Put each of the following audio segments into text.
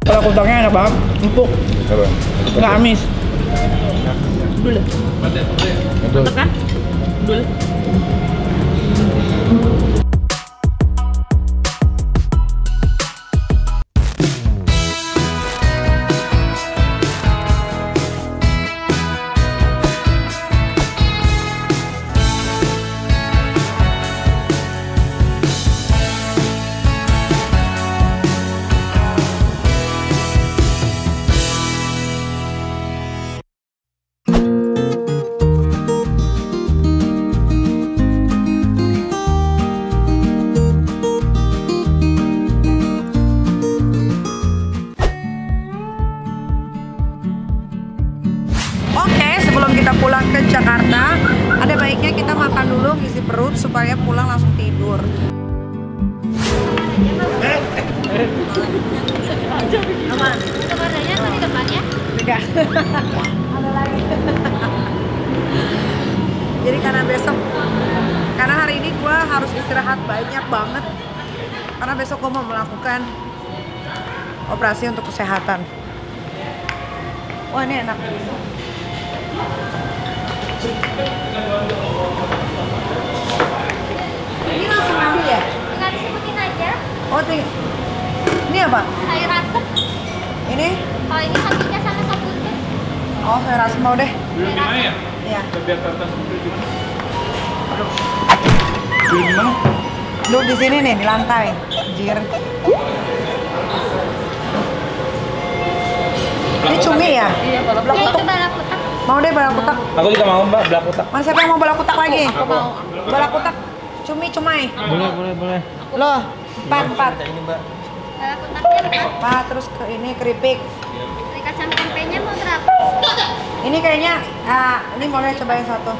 Kalau kutangnya enak banget, empuk. Apa? Nggak amis. Dulu. Mantap kan? Dulu. Kita pulang ke Jakarta, ada baiknya kita makan dulu ngisi perut supaya pulang langsung tidur. Aman. Sebenarnya atau di depannya? Enggak. Ada lagi. Jadi karena hari ini gue harus istirahat banyak banget. Karena besok gue mau melakukan operasi untuk kesehatan. Wah, ini enak. Ini langsung ambil ya? Tinggal disebutin aja. Oh, ini apa? Sayur asem. Ini? Kalau ini sapinya sama sop buntut. Oh, sayur asem mau deh. Sayur asem. Iya. Biar kertas itu gimana? Aduh. Duduk di mana? Duduk di sini nih, di lantai. Anjir. Ini cumi ya? Iya, balak kutak. itu balak kutak. Mau deh balak kutak. Aku juga mau Mbak, belak kotak. Mas siapa yang mau balak kutak lagi? Aku mau. Balak kutak, cumi-cumai. Boleh. Loh, empat. Ini Mbak. Balak kutaknya 4. Terus ke ini keripik. Beli kacang tempenya mau berapa? Ini kayaknya, ini boleh cobain satu.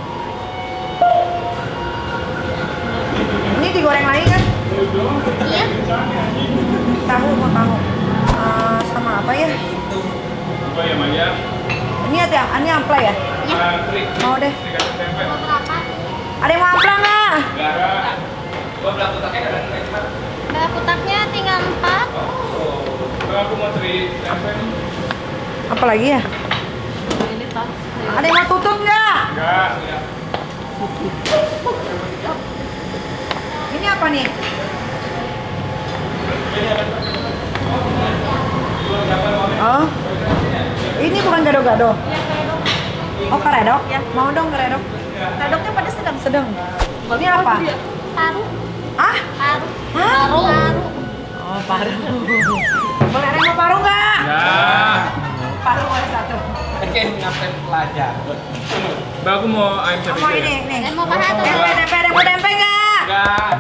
Ini digoreng lagi kan? Iya. Tahu, mau tahu. Sama apa ya? Apa ya Maya? Ini ampla ya? Iya. Mau deh. Mau berapa? Ada yang mau ampla nggak? Balak kutaknya tinggal 4. Aku mau cari tempe nih. Apa lagi ya? Ini tas. Ada yang mau tutut nggak? Enggak. Ini apa nih? Oh, ini bukan gado-gado. Oh, karedok? Ya. Mau dong karedok. Karedoknya pada sedang. Ini apa? Paru. Ah? Paru. Hah? Paru. Oh, paru. Boleh ada yang mau paru nggak? Ya. Paru boleh satu. Oke, ngapain pelajar? Mbak, aku mau ayam cabai. Mau ini, nih. Mau paha tuh. Tempe, ada yang mau tempe nggak? Enggak.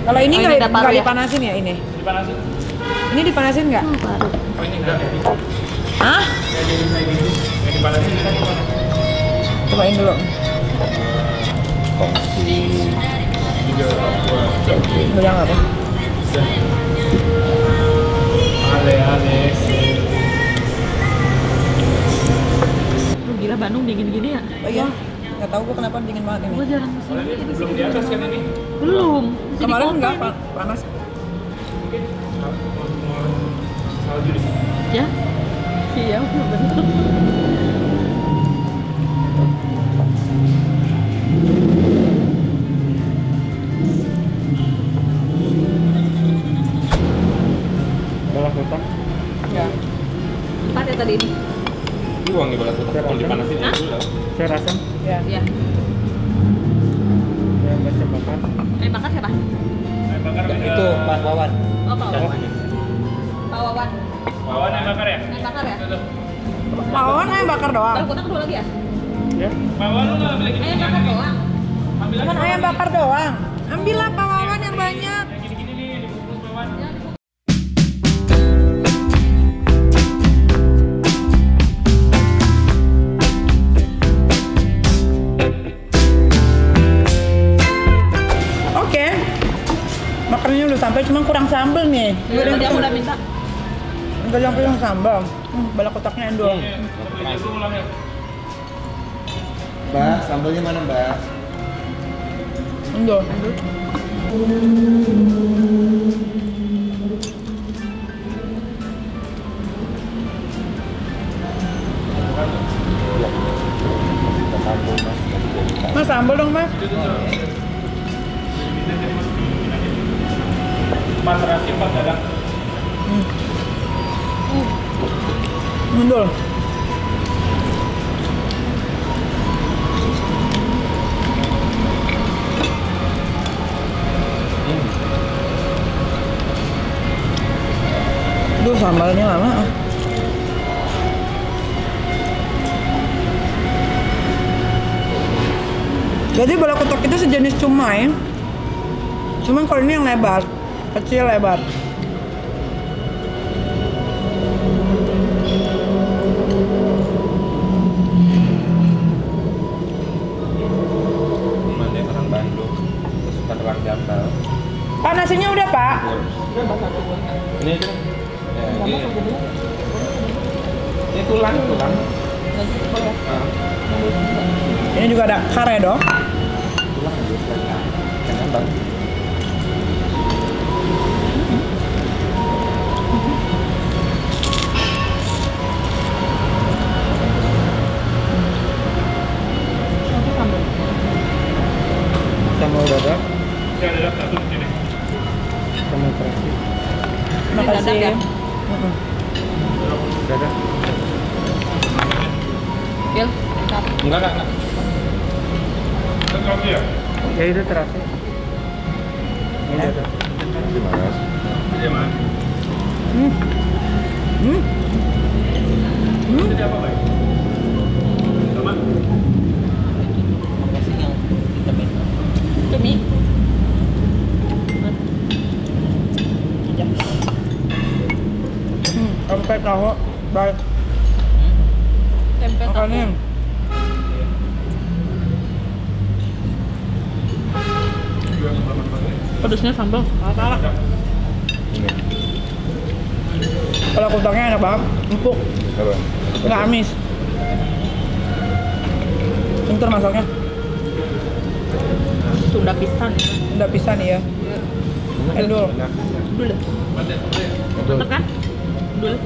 Kalau ini ini ada paru nggak ya? dipanasin ya ini? Dipanasin. Ini dipanasin nggak? Paru. Oh ini enggak. Hah? Yang dipanasin bisa gimana? Cobain dulu. Kongsi. Juga apa? Bilang apa? Ale. Gila Bandung dingin gini ya? Oh iya? Nggak tahu gua kenapa dingin banget ini. Gua jarang kesini. Belum di atas kan ini? Belum. Masih di Kemarin kota nggak nih. panas. Mungkin salju di sini. Ya? Iya, bener. Balak kotak. Ya. 4 ya tadi ini. Ini wangi balak kotak. Kalau dipanasin ya dulu. Saya rasa. Ya. Iya. Saya baca bakar. Bakar siapa? Bakar itu Pak Wawan. Oh, Pak Wawan. Pak Wawan. Wawan yang bakar ya? Yang bakar ya? Pawon ayam bakar doang. Kalau kotak kedua lagi ya? Ya. Pak Wawan lu nggak ambil lagi? Ayam bakar doang. Ambil Cuman lagi. ayam bakar doang. Ambillah Pak Wawan yang banyak. Yang gini-gini nih dibungkus Pak Wawan. Oke. Makanannya udah sampai, cuma kurang sambel nih. Tadi aku udah minta. Enggak sampai yang sambal. Balak kotaknya endol. Beli itu ulang ya. Mbak, sambelnya mana Mbak? Endol. Mas sambal dong mas. Pas terasi, pas dadang. Endol. Duh sambalnya lama. Jadi bola kotak itu sejenis cumai. Cuman kalau ini yang lebar, kecil lebar. Mana orang Bandung, suka orang Jampel. Pak nasinya udah pak? Ini kan? Ini tulang. Ini juga ada kare dong. Tulang jangan bang. Sambal dadak. Ya dadak satu sini. Sambal terasi. Makasih. dadak ya? Dadak. Gil, Enggak. Terasi ya? Ya itu terasi. Ini ada. Di mana? Di mana? Jadi apa baik? Sama? cumi. Tempe tahu, baik. Tempe tahu. Makanin. Pedasnya sambal. Salah. Kalau kotaknya enak banget, empuk, Apa? nggak amis. Pinter masaknya. Sunda pisan. Udah pisan ya. Endol. Dulu. Mantap kan? Dulu.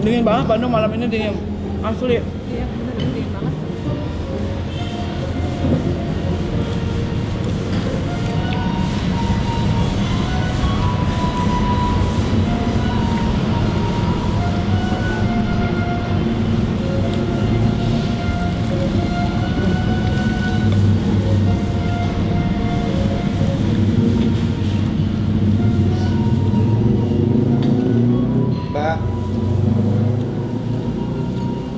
Dingin banget Bandung malam ini dingin. Asli. Iya, bener dingin banget. Mbak.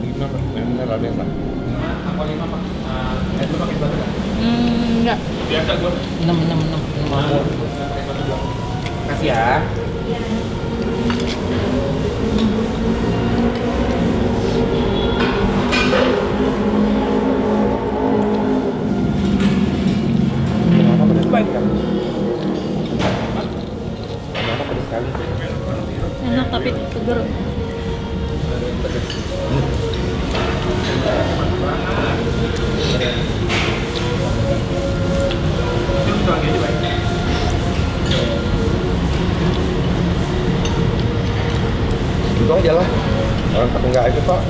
Lima bener ada Mbak. Apa 5 Pak? Itu pakai batu enggak? Enggak. Biasa gua. 6. Kasih ya. Baik. Kenapa pedas sekali? Enak tapi seger. Itu aja lah. Orang satu enggak aja kok.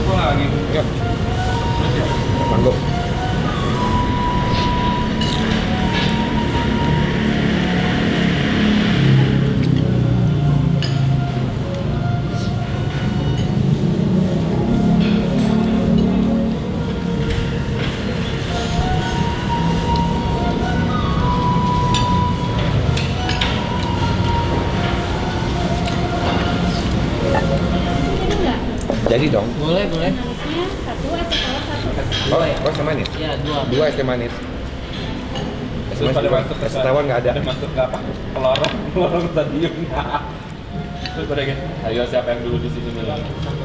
Apa lagi? Ya. Manggo. Jadi dong. Boleh. Oh, es teh manis? Ya, 2. 2 es teh manis. Es teh tawar nggak ada. Udah masuk ke apa? Lorong stadion. Terus pada gitu, ayo siapa yang dulu di sini dulu?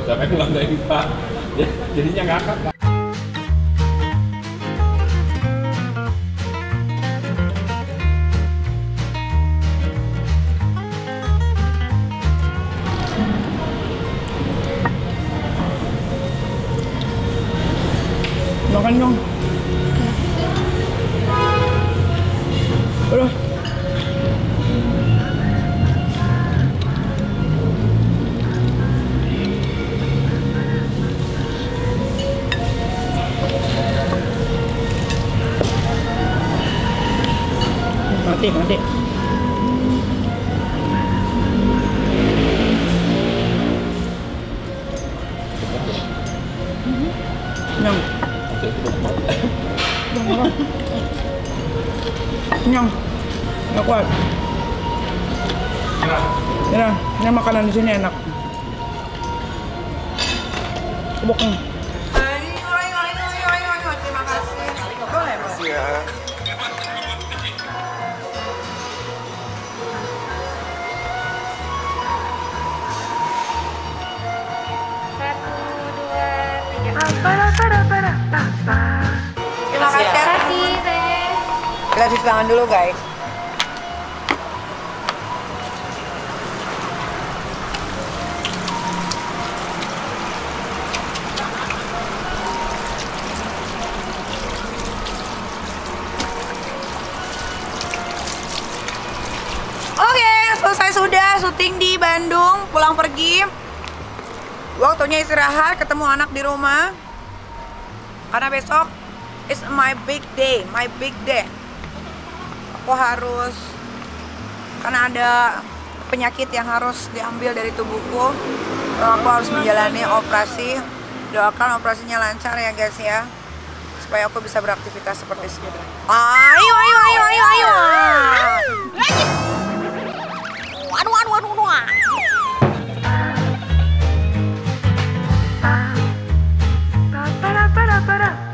Siapa yang ngelanggain Pak? Ya, jadinya ngakak Pak. Makan dong. Udah. Mati. Nyang. Nyang. Nggak kuat. Ini makanan di sini enak. Kebokong. Terima kasih. Boleh, Mas. Ya. Terima kasih. Kita cuci tangan dulu, guys. Oke, selesai sudah syuting di Bandung, pulang pergi. Waktunya istirahat, ketemu anak di rumah. Karena besok is my big day. Aku harus, karena ada penyakit yang harus diambil dari tubuhku, aku harus menjalani operasi. Doakan operasinya lancar ya guys ya, supaya aku bisa beraktivitas seperti semula. Ayo. Aduh.